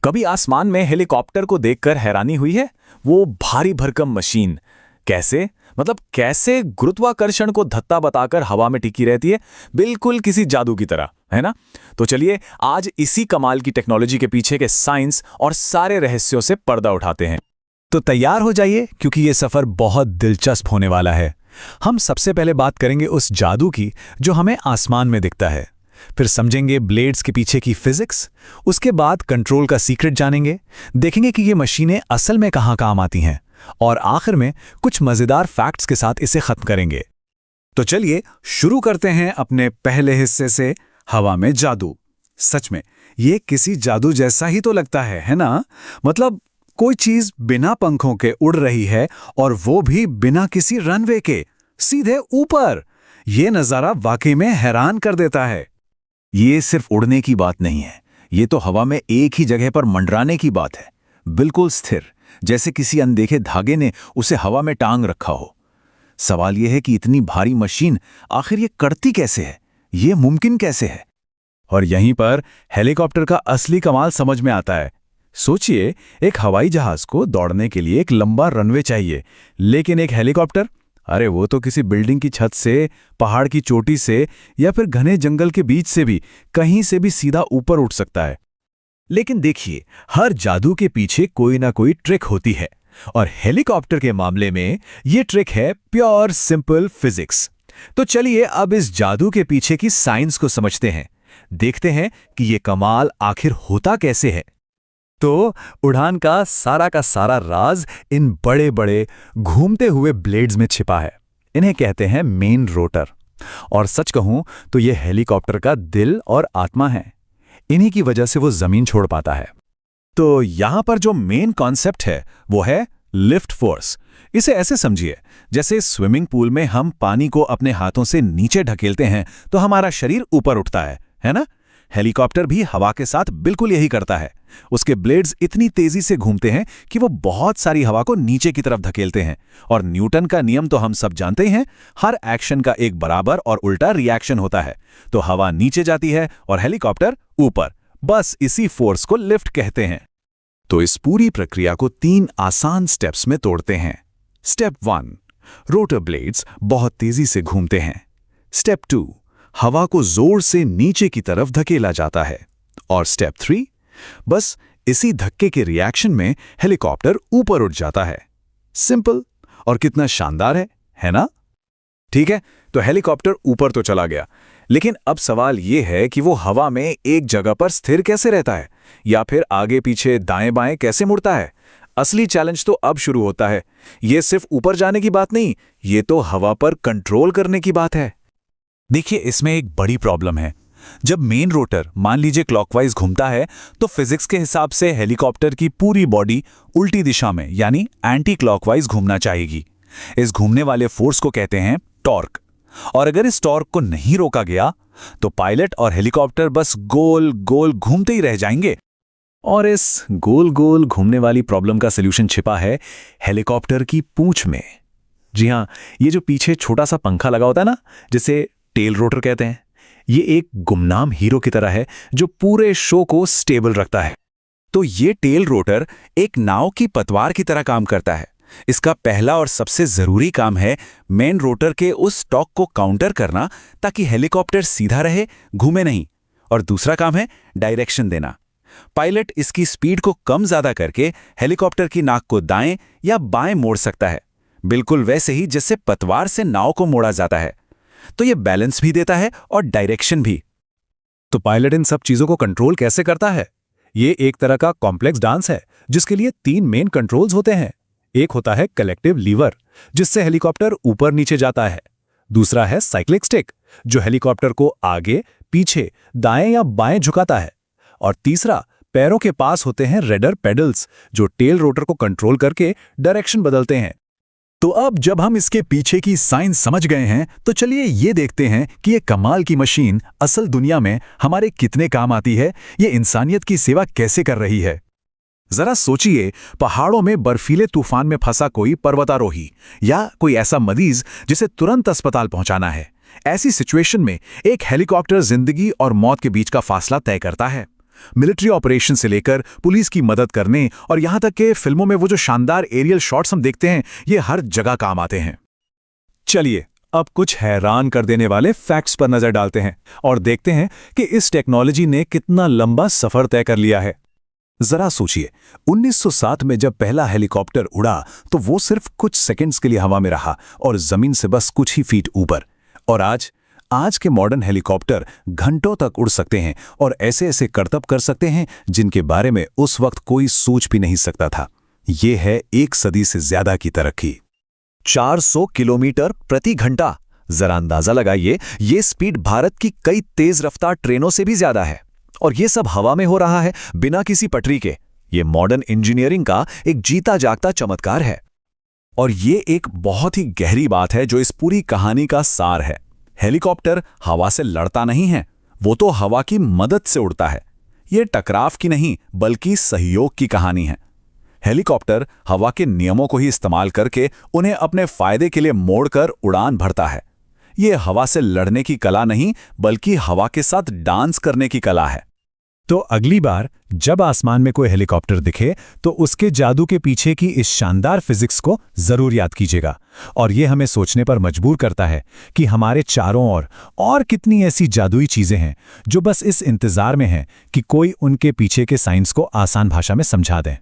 कभी आसमान में हेलीकॉप्टर को देखकर हैरानी हुई है? वो भारी भरकम मशीन कैसे, मतलब कैसे गुरुत्वाकर्षण को धत्ता बताकर हवा में टिकी रहती है, बिल्कुल किसी जादू की तरह, है ना? तो चलिए आज इसी कमाल की टेक्नोलॉजी के पीछे के साइंस और सारे रहस्यों से पर्दा उठाते हैं। तो तैयार हो जाइए क्योंकि ये सफर बहुत दिलचस्प होने वाला है। हम सबसे पहले बात करेंगे उस जादू की जो हमें आसमान में दिखता है, फिर समझेंगे ब्लेड्स के पीछे की फिजिक्स, उसके बाद कंट्रोल का सीक्रेट जानेंगे, देखेंगे कि ये मशीनें असल में कहाँ काम आती हैं, और आखिर में कुछ मजेदार फैक्ट्स के साथ इसे खत्म करेंगे। तो चलिए शुरू करते हैं अपने पहले हिस्से से, हवा में जादू। सच में ये किसी जादू जैसा ही तो लगता है ना? मतलब कोई चीज बिना पंखों के उड़ रही है और वो भी बिना किसी रनवे के, सीधे ऊपर। ये नजारा वाकई में हैरान कर देता है। ये सिर्फ उड़ने की बात नहीं है, ये तो हवा में एक ही जगह पर मंडराने की बात है, बिल्कुल स्थिर, जैसे किसी अनदेखे धागे ने उसे हवा में टांग रखा हो। सवाल यह है कि इतनी भारी मशीन आखिर ये करती कैसे है, ये मुमकिन कैसे है? और यहीं पर हेलीकॉप्टर का असली कमाल समझ में आता है। सोचिए, एक हवाई जहाज को दौड़ने के लिए एक लंबा रनवे चाहिए, लेकिन एक हेलीकॉप्टर, अरे वो तो किसी बिल्डिंग की छत से, पहाड़ की चोटी से या फिर घने जंगल के बीच से भी, कहीं से भी सीधा ऊपर उठ सकता है। लेकिन देखिए, हर जादू के पीछे कोई ना कोई ट्रिक होती है, और हेलीकॉप्टर के मामले में ये ट्रिक है प्योर सिंपल फिजिक्स। तो चलिए अब इस जादू के पीछे की साइंस को समझते हैं, देखते हैं कि ये कमाल आखिर होता कैसे है। तो उड़ान का सारा राज इन बड़े बड़े घूमते हुए ब्लेड्स में छिपा है। इन्हें कहते हैं मेन रोटर, और सच कहूं तो ये हेलीकॉप्टर का दिल और आत्मा है। इन्हीं की वजह से वो जमीन छोड़ पाता है। तो यहां पर जो मेन कॉन्सेप्ट है वो है लिफ्ट फोर्स। इसे ऐसे समझिए, जैसे स्विमिंग पूल में हम पानी को अपने हाथों से नीचे ढकेलते हैं तो हमारा शरीर ऊपर उठता है ना? हेलीकॉप्टर भी हवा के साथ बिल्कुल यही करता है। उसके ब्लेड्स इतनी तेजी से घूमते हैं कि वो बहुत सारी हवा को नीचे की तरफ धकेलते हैं, और न्यूटन का नियम तो हम सब जानते हैं, हर एक्शन का एक बराबर और उल्टा रिएक्शन होता है। तो हवा नीचे जाती है और हेलीकॉप्टर ऊपर, बस इसी फोर्स को लिफ्ट कहते हैं। तो इस पूरी प्रक्रिया को 3 आसान स्टेप्स में तोड़ते हैं। स्टेप 1, रोटर ब्लेड्स बहुत तेजी से घूमते हैं। स्टेप 2, हवा को जोर से नीचे की तरफ धकेला जाता है। और स्टेप 3, बस इसी धक्के के रिएक्शन में हेलीकॉप्टर ऊपर उठ जाता है। सिंपल, और कितना शानदार है ना? ठीक है, तो हेलीकॉप्टर ऊपर तो चला गया, लेकिन अब सवाल यह है कि वो हवा में एक जगह पर स्थिर कैसे रहता है, या फिर आगे पीछे दाएं बाएं कैसे मुड़ता है? असली चैलेंज तो अब शुरू होता है। ये सिर्फ ऊपर जाने की बात नहीं, ये तो हवा पर कंट्रोल करने की बात है। देखिए, इसमें एक बड़ी प्रॉब्लम है। जब मेन रोटर मान लीजिए क्लॉकवाइज घूमता है, तो फिजिक्स के हिसाब से हेलीकॉप्टर की पूरी बॉडी उल्टी दिशा में यानी एंटी क्लॉकवाइज घूमना चाहेगी। इस घूमने वाले फोर्स को कहते हैं टॉर्क, और अगर इस टॉर्क को नहीं रोका गया तो पायलट और हेलीकॉप्टर बस गोल गोल घूमते ही रह जाएंगे। और इस गोल गोल घूमने वाली प्रॉब्लम का सलूशन छिपा है हेलीकॉप्टर की पूंछ में। जी हां, ये जो पीछे छोटा सा पंखा लगा होता है ना, जिसे टेल रोटर कहते हैं, ये एक गुमनाम हीरो की तरह है जो पूरे शो को स्टेबल रखता है। तो ये टेल रोटर एक नाव की पतवार की तरह काम करता है। इसका पहला और सबसे जरूरी काम है मेन रोटर के उस टॉर्क को काउंटर करना, ताकि हेलीकॉप्टर सीधा रहे, घूमे नहीं। और दूसरा काम है डायरेक्शन देना। पायलट इसकी स्पीड को कम ज्यादा करके हेलीकॉप्टर की नाक को दाएं या बाएं मोड़ सकता है, बिल्कुल वैसे ही जैसे पतवार से नाव को मोड़ा जाता है। तो ये बैलेंस भी देता है और डायरेक्शन भी। तो पायलट इन सब चीजों को कंट्रोल कैसे करता है? ये एक तरह का कॉम्प्लेक्स डांस है, जिसके लिए 3 मेन कंट्रोल्स होते हैं। एक होता है कलेक्टिव लीवर, जिससे हेलीकॉप्टर ऊपर नीचे जाता है। दूसरा है साइक्लिक स्टिक, जो हेलीकॉप्टर को आगे पीछे दाएं या बाएं झुकाता है। और तीसरा, पैरों के पास होते हैं रडर पेडल्स, जो टेल रोटर को कंट्रोल करके डायरेक्शन बदलते हैं। तो अब जब हम इसके पीछे की साइंस समझ गए हैं, तो चलिए ये देखते हैं कि ये कमाल की मशीन असल दुनिया में हमारे कितने काम आती है, ये इंसानियत की सेवा कैसे कर रही है। जरा सोचिए, पहाड़ों में बर्फीले तूफान में फंसा कोई पर्वतारोही या कोई ऐसा मरीज जिसे तुरंत अस्पताल पहुंचाना है। ऐसी सिचुएशन में एक हेलीकॉप्टर जिंदगी और मौत के बीच का फासला तय करता है। मिलिट्री ऑपरेशन से लेकर पुलिस की मदद करने और यहां तक कि फिल्मों में वो जो शानदार एरियल शॉट्स हम देखते हैं, ये हर जगह काम आते हैं। चलिए अब कुछ हैरान कर देने वाले फैक्ट्स पर नजर डालते हैं और देखते हैं कि इस टेक्नोलॉजी ने कितना लंबा सफर तय कर लिया है। जरा सोचिए, 1907 में जब पहला हेलीकॉप्टर उड़ा तो वो सिर्फ कुछ सेकंड्स के लिए हवा में रहा और जमीन से बस कुछ ही फीट ऊपर। और आज के मॉडर्न हेलीकॉप्टर घंटों तक उड़ सकते हैं और ऐसे ऐसे करतब कर सकते हैं जिनके बारे में उस वक्त कोई सोच भी नहीं सकता था। ये है एक सदी से ज्यादा की तरक्की। 400 किलोमीटर प्रति घंटा, जरा अंदाजा लगाइए, ये स्पीड भारत की कई तेज रफ्तार ट्रेनों से भी ज्यादा है। और ये सब हवा में हो रहा है, बिना किसी पटरी के। ये मॉडर्न इंजीनियरिंग का एक जीता जागता चमत्कार है। और ये एक बहुत ही गहरी बात है जो इस पूरी कहानी का सार है। हेलीकॉप्टर हवा से लड़ता नहीं है, वो तो हवा की मदद से उड़ता है। ये टकराव की नहीं बल्कि सहयोग की कहानी है। हेलीकॉप्टर हवा के नियमों को ही इस्तेमाल करके उन्हें अपने फायदे के लिए मोड़कर उड़ान भरता है। ये हवा से लड़ने की कला नहीं बल्कि हवा के साथ डांस करने की कला है। तो अगली बार जब आसमान में कोई हेलीकॉप्टर दिखे तो उसके जादू के पीछे की इस शानदार फिजिक्स को जरूर याद कीजिएगा। और ये हमें सोचने पर मजबूर करता है कि हमारे चारों ओर और कितनी ऐसी जादुई चीजें हैं जो बस इस इंतजार में हैं कि कोई उनके पीछे के साइंस को आसान भाषा में समझा दे।